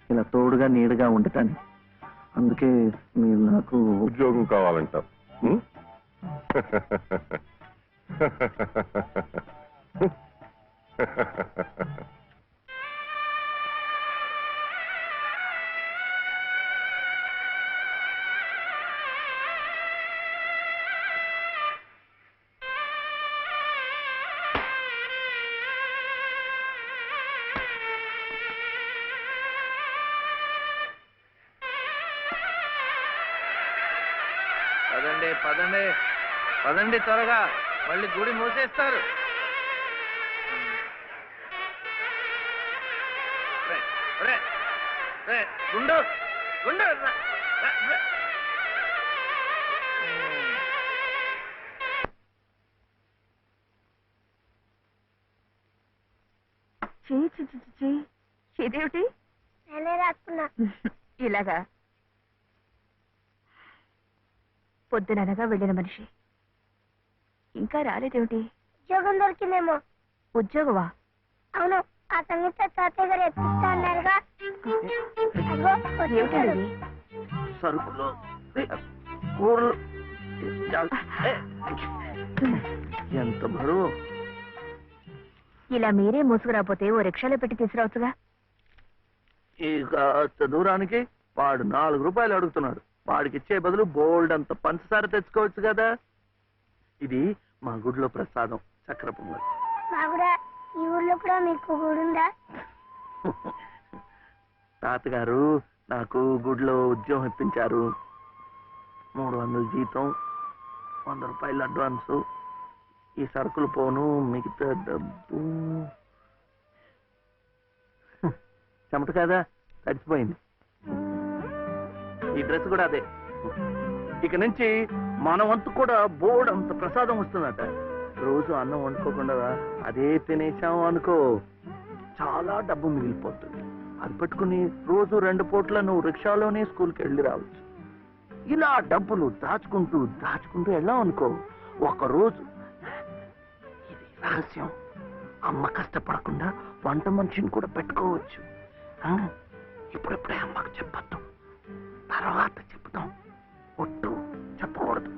ఇలా తోడుగా నీడుగా ఉండటాన్ని. అందుకే మీరు నాకు ఉద్యోగం కావాలంటారు. పదండి పదండి పదండి, త్వరగా మళ్ళీ గుడి మూసేస్తారు. గుండు గుండు ఇదేమిటి రాసుకున్నా ఇలాగా? పొద్దుననగా వెళ్ళిన మనిషి ఇంకా రాలేదేమిటి? ఉద్యోగం దొరికిందేమో. ఉద్యోగమా? అవును, ఆ సంగీత తాతయ్య గారు ఎత్తిస్తా అన్నారుగా. ఏమిటండి? సరుకులు కూరలు ఎంత బరువు. ఇలా మీరే మూసుకురాపోతే ఓ రిక్షాలో పెట్టి తీసుకురావచ్చుగా. ఇక దూరానికి వాడు 4 రూపాయలు అడుగుతున్నాడు. వాడికి ఇచ్చే బదులు బోల్డ్ అంత పంచదార తెచ్చుకోవచ్చు కదా. ఇది మా గుడిలో ప్రసాదం, చక్కెర పొంగల్. ఈ ఊర్లో కూడా మీకు గుడి ఉందా? తాతగారు నాకు గుడిలో ఉద్యోగం ఇప్పించారు. 300 జీతం, 100 రూపాయలు అడ్వాన్సు. ఈ సరుకులు పోను, మిగతా డబ్బు చెమట కదా తడిచిపోయింది. ఈ డ్రెస్ కూడా అదే. ఇక నుంచి మన వంతు కూడా బోర్డు అంత ప్రసాదం వస్తుందట. రోజు అన్నం వండుకోకుండా అదే తినేసాము అనుకో, చాలా డబ్బు మిగిలిపోతుంది. అది పెట్టుకుని రోజు 2 పూట్ల నువ్వు రిక్షాలోనే స్కూల్కి వెళ్ళి రావచ్చు. ఇలా డబ్బులు దాచుకుంటూ దాచుకుంటూ వెళ్ళాం అనుకో, ఒకరోజు ఇది రహస్యం, అమ్మ కష్టపడకుండా వంట మనిషిని కూడా పెట్టుకోవచ్చు. ఇప్పుడెప్పుడే అమ్మకు చెప్పద్దు, తర్వాత చెప్తాం. ఒట్టు చెప్పకూడదు.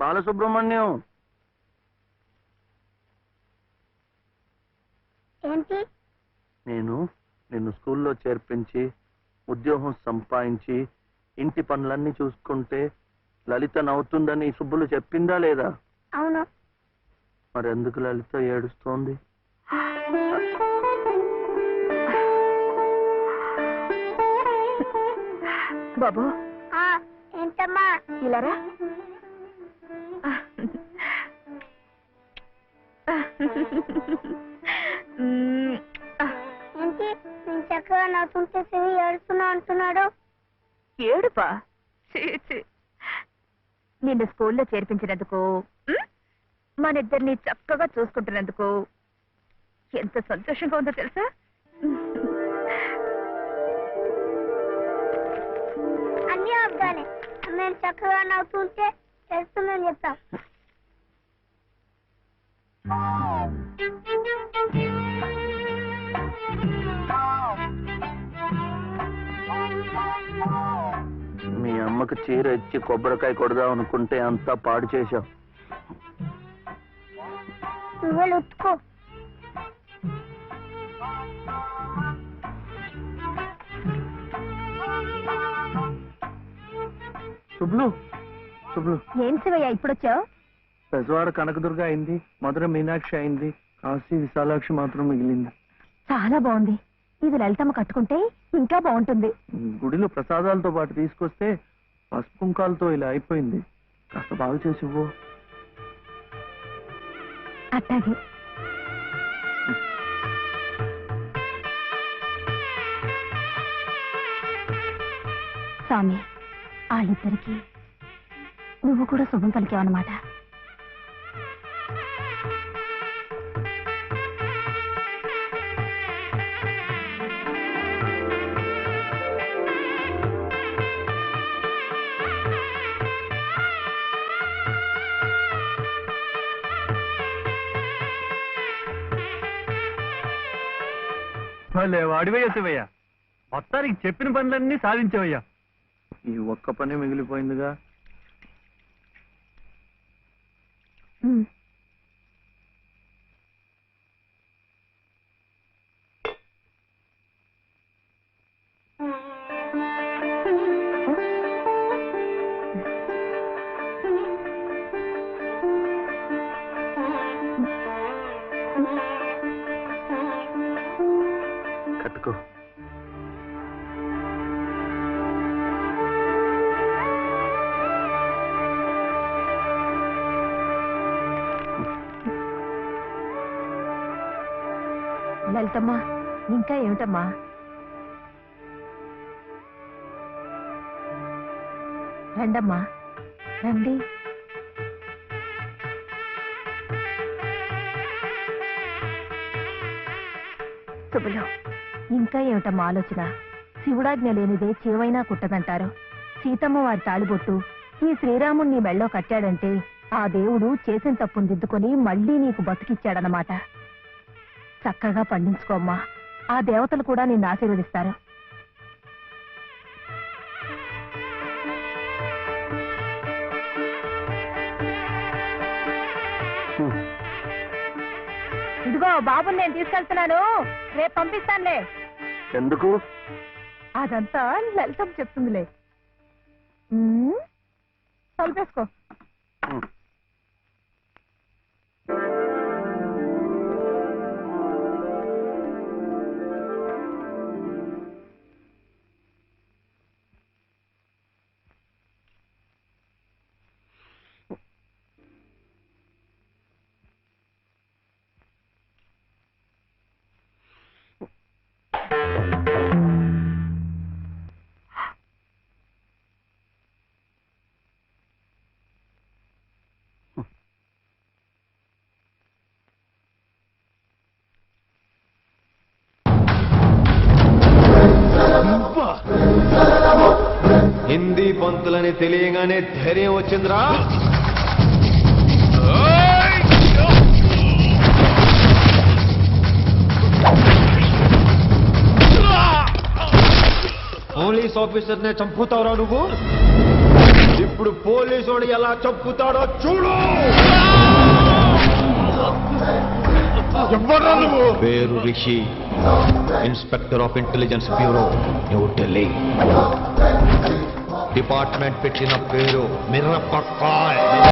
బాలసుబ్రహ్మణ్యం, ఏంటి? నేను నిన్ను స్కూల్లో చేర్పించి ఉద్యోగం సంపాదించి ఇంటి పనులన్నీ చూసుకుంటే లలిత నవ్వుతుందని సుబ్బులు చెప్పిందా లేదా? అవును. మరెందుకు లలిత ఏడుస్తోంది? బాబు. ఏంటమ్మా? ఇలారా. ఏంటి నేను చక్కగా నవ్వుతుంటే శివి ఏడుస్తున్నా అంటున్నాడు? ఏడుపా? నిన్ను స్కూల్లో చేర్పించినందుకు, మన ఇద్దరిని చక్కగా చూసుకుంటున్నందుకు ఎంత సంతోషంగా ఉందో తెలుసా? అన్నీ అబ్బాలే. మేము చక్కగా నవ్వుతుంటే ఏడుస్తుందని చెప్తాం. మీ అమ్మకు చీర ఇచ్చి కొబ్బరికాయ కొడదాం అనుకుంటే అంతా పాడు చేశావు. నువ్వే ఉత్తుకో. శుభ్లు, శుభ్లు. ఏం శివయ్య ఇప్పుడొచ్చావు? పెజవాడ కనకదుర్గ అయింది, మధుర మీనాక్షి అయింది, కాశీ విశాలాక్షి మాత్రం మిగిలింది. చాలా బాగుంది. ఇది లలితమ్మ కట్టుకుంటే ఇంకా బాగుంటుంది. గుడిలో ప్రసాదాలతో పాటు తీసుకొస్తే పసుపు కుంకాలతో ఇలా అయిపోయింది. కాస్త బాగు చేసి ఇవ్వు. అట్టాగే. స్వామి, వాళ్ళిద్దరికి నువ్వు కూడా శుభం పలికావన్నమాట. వాడివయ్యా శివయ్య, మొత్తానికి చెప్పిన పనులన్నీ సాధించావయ్యా. ఈ ఒక్క పని మిగిలిపోయిందిగా. కట్టుకో. లలితమ్మా, ఇంకా ఏమిటమ్మా? రండమ్మా, రండి. శుభలో, ఇంకా ఏమిటమ్మా ఆలోచన? శివుడాజ్ఞ లేనిదే చేవైనా కుట్టదంటారు. సీతమ్మ వారి తాళిబొట్టు ఈ శ్రీరాముణ్ణి మెళ్ళో కట్టాడంటే ఆ దేవుడు చేసిన తప్పును దిద్దుకొని మళ్ళీ నీకు బతికిచ్చాడనమాట. చక్కగా పండించుకోమ్మా, ఆ దేవతలు కూడా నిన్ను ఆశీర్వదిస్తారు. ఇదిగో బాబుని నేను తీసుకెళ్తున్నాను, రేపు పంపిస్తానులే. ఎందుకు? అదంతా లలితం చెప్తుందిలే. తలుపేసుకో. హిందీ పంతులని తెలియగానే ధైర్యం వచ్చిందిరా. పోలీస్ ఆఫీసర్ నే చంపుతావురా నువ్వు. ఇప్పుడు పోలీసు ఎలా చంపుతాడో చూడు. పేరు Rishi, inspector of intelligence bureau, New Delhi. Department పెట్టిన పేరు మిర్రపక్కాయ్.